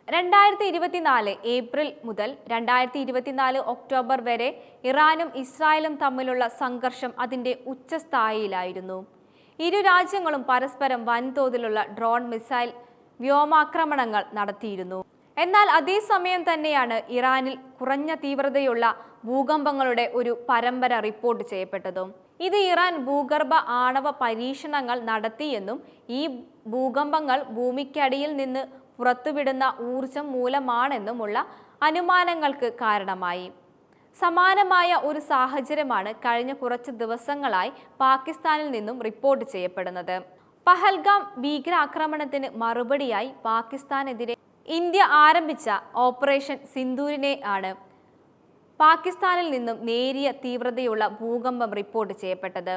2024 April മുതൽ 2024 October വരെ ഇറാനും ഇസ്രായേലും തമ്മിലുള്ള സംഘർഷം അതിന്റെ ഉച്ചസ്ഥായിയിലായിരുന്നു. ഇരു രാജ്യങ്ങളും പരസ്പരം വൻതോതിലുള്ള ഡ്രോൺ മിസൈൽ വ്യോമാക്രമണങ്ങൾ നടത്തിയിരുന്നു. എന്നാൽ അതേസമയം തന്നെയാണ് ഇറാനിൽ കുറഞ്ഞ തീവ്രതയുള്ള ഭൂകമ്പങ്ങളുടെ ഒരു പരമ്പര റിപ്പോർട്ട് ചെയ്യപ്പെട്ടതും. ഇത് ഇറാൻ ഭൂഗർഭ ആണവ പരീക്ഷണങ്ങൾ നടത്തിയെന്നും ഈ ഭൂകമ്പങ്ങൾ ഭൂമിക്കടിയിൽ നിന്ന് പുറത്തുവിടുന്ന ഊർജം മൂലമാണെന്നുമുള്ള അനുമാനങ്ങൾക്ക് കാരണമായി. സമാനമായ ഒരു സാഹചര്യമാണ് കഴിഞ്ഞ കുറച്ച് ദിവസങ്ങളായി പാകിസ്ഥാനിൽ നിന്നും റിപ്പോർട്ട് ചെയ്യപ്പെടുന്നത്. പഹൽഗാം ഭീകരാക്രമണത്തിന് മറുപടിയായി പാകിസ്ഥാനെതിരെ ഇന്ത്യ ആരംഭിച്ച ഓപ്പറേഷൻ സിന്ദൂരിനെ ആണ് പാകിസ്ഥാനിൽ നിന്നും നേരിയ തീവ്രതയുള്ള ഭൂകമ്പം റിപ്പോർട്ട് ചെയ്യപ്പെട്ടത്.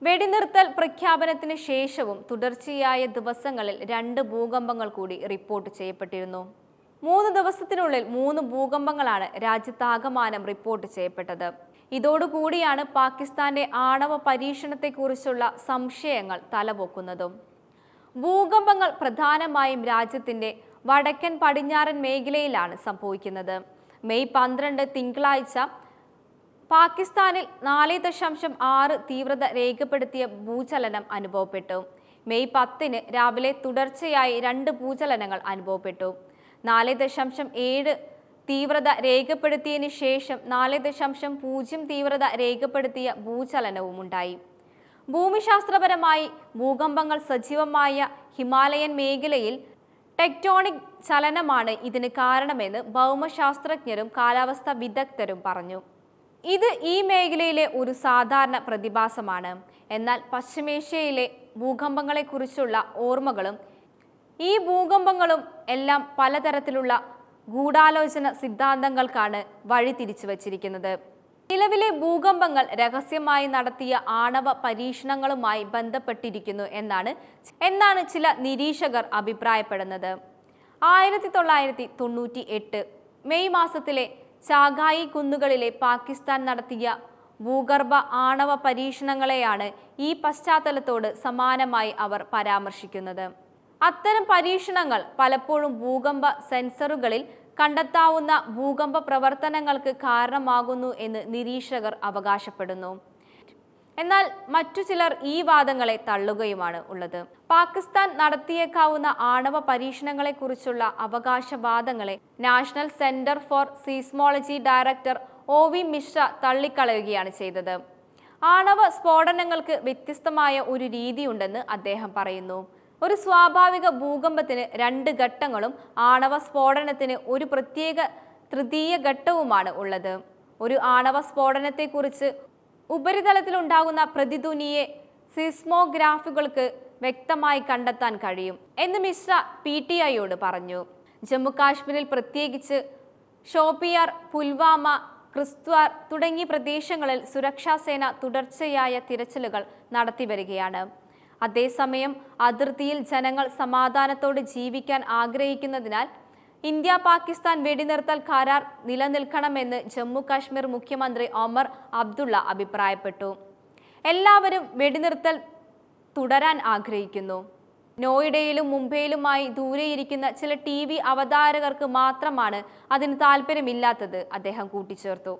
വെടിനിർത്തൽ പ്രഖ്യാപനത്തിന് ശേഷവും തുടർച്ചയായ ദിവസങ്ങളിൽ 2 ഭൂകമ്പങ്ങൾ കൂടി റിപ്പോർട്ട് ചെയ്യപ്പെട്ടിരുന്നു. 3 ദിവസത്തിനുള്ളിൽ 3 ഭൂകമ്പങ്ങളാണ് രാജ്യത്താകമാനം റിപ്പോർട്ട് ചെയ്യപ്പെട്ടത്. ഇതോടുകൂടിയാണ് പാകിസ്ഥാന്റെ ആണവ പരീക്ഷണത്തെക്കുറിച്ചുള്ള സംശയങ്ങൾ തലപൊക്കുന്നതും. ഭൂകമ്പങ്ങൾ പ്രധാനമായും രാജ്യത്തിന്റെ വടക്കൻ പടിഞ്ഞാറൻ മേഖലയിലാണ് സംഭവിക്കുന്നത്. മെയ് 12 തിങ്കളാഴ്ച പാകിസ്ഥാനിൽ 4.6 തീവ്രത രേഖപ്പെടുത്തിയ ഭൂചലനം അനുഭവപ്പെട്ടു. മെയ് 10 രാവിലെ തുടർച്ചയായി 2 ഭൂചലനങ്ങൾ അനുഭവപ്പെട്ടു. 4.7 തീവ്രത രേഖപ്പെടുത്തിയതിനു ശേഷം 4.0 തീവ്രത രേഖപ്പെടുത്തിയ ഭൂചലനവും ഉണ്ടായി. ഭൂമിശാസ്ത്രപരമായി ഭൂകമ്പങ്ങൾ സജീവമായ ഹിമാലയൻ മേഖലയിൽ ടെക്ടോണിക് ചലനമാണ് ഇതിന് കാരണമെന്ന് ഭൗമശാസ്ത്രജ്ഞരും കാലാവസ്ഥാ വിദഗ്ധരും പറഞ്ഞു. ഇത് ഈ മേഖലയിലെ ഒരു സാധാരണ പ്രതിഭാസമാണ്. എന്നാൽ പശ്ചിമേഷ്യയിലെ ഭൂകമ്പങ്ങളെക്കുറിച്ചുള്ള ഓർമ്മകളും ഈ ഭൂകമ്പങ്ങളും എല്ലാം പലതരത്തിലുള്ള ഗൂഢാലോചന സിദ്ധാന്തങ്ങൾക്കാണ് വഴി തിരിച്ചു വച്ചിരിക്കുന്നത്. നിലവിലെ ഭൂകമ്പങ്ങൾ രഹസ്യമായി നടത്തിയ ആണവ പരീക്ഷണങ്ങളുമായി ബന്ധപ്പെട്ടിരിക്കുന്നു എന്നാണ് ചില നിരീക്ഷകർ അഭിപ്രായപ്പെടുന്നത്. 1998 മെയ് മാസത്തിലെ ചാഗായി കുന്നുകളിലെ പാകിസ്ഥാൻ നടത്തിയ ഭൂഗർഭ ആണവ പരീക്ഷണങ്ങളെയാണ് ഈ പശ്ചാത്തലത്തോട് സമാനമായി അവർ പരാമർശിക്കുന്നത്. അത്തരം പരീക്ഷണങ്ങൾ പലപ്പോഴും ഭൂകമ്പ സെൻസറുകളിൽ കണ്ടെത്താവുന്ന ഭൂകമ്പ പ്രവർത്തനങ്ങൾക്ക് കാരണമാകുന്നു എന്ന് നിരീക്ഷകർ അവകാശപ്പെടുന്നു. എന്നാൽ മറ്റു ചിലർ ഈ വാദങ്ങളെ തള്ളുകയുമാണ് ഉള്ളത്. പാകിസ്ഥാൻ നടത്തിയേക്കാവുന്ന ആണവ പരീക്ഷണങ്ങളെക്കുറിച്ചുള്ള അവകാശവാദങ്ങളെ national centre for seismology director OV Mishra തള്ളിക്കളയുകയാണ് ചെയ്തത്. ആണവ സ്ഫോടനങ്ങൾക്ക് വ്യത്യസ്തമായ ഒരു രീതിയുണ്ടെന്ന് അദ്ദേഹം പറയുന്നു. ഒരു സ്വാഭാവിക ഭൂകമ്പത്തിന് 2 ഘട്ടങ്ങളും ആണവ സ്ഫോടനത്തിന് ഒരു പ്രത്യേക തൃതീയ ഘട്ടവുമാണ് ഉള്ളത്. ഒരു ആണവ സ്ഫോടനത്തെക്കുറിച്ച് ഉപരിതലത്തിലുണ്ടാകുന്ന പ്രതിധ്വനിയെ സിസ്മോഗ്രാഫുകൾക്ക് വ്യക്തമായി കണ്ടെത്താൻ കഴിയും എന്ന് മിശ്ര PTIയോട് പറഞ്ഞു. ജമ്മു കാശ്മീരിൽ പ്രത്യേകിച്ച് ഷോപ്പിയാർ, പുൽവാമ, ക്രിസ്ത്വാർ തുടങ്ങിയ പ്രദേശങ്ങളിൽ സുരക്ഷാ സേന തുടർച്ചയായ തിരച്ചിലുകൾ നടത്തിവരികയാണ്. അതേസമയം അതിർത്തിയിൽ ജനങ്ങൾ സമാധാനത്തോടെ ജീവിക്കാൻ ആഗ്രഹിക്കുന്നതിനാൽ ഇന്ത്യ പാകിസ്ഥാൻ വെടിനിർത്തൽ കരാർ നിലനിൽക്കണമെന്ന് ജമ്മു കാശ്മീർ മുഖ്യമന്ത്രി ഒമർ അബ്ദുള്ള അഭിപ്രായപ്പെട്ടു. എല്ലാവരും വെടിനിർത്തൽ തുടരാൻ ആഗ്രഹിക്കുന്നു. നോയിഡയിലും മുംബൈയിലുമായി ദൂരെയിരിക്കുന്ന ചില TV അവതാരകർക്ക് മാത്രമാണ് അതിന് താല്പര്യമില്ലാത്തത് അദ്ദേഹം കൂട്ടിച്ചേർത്തു.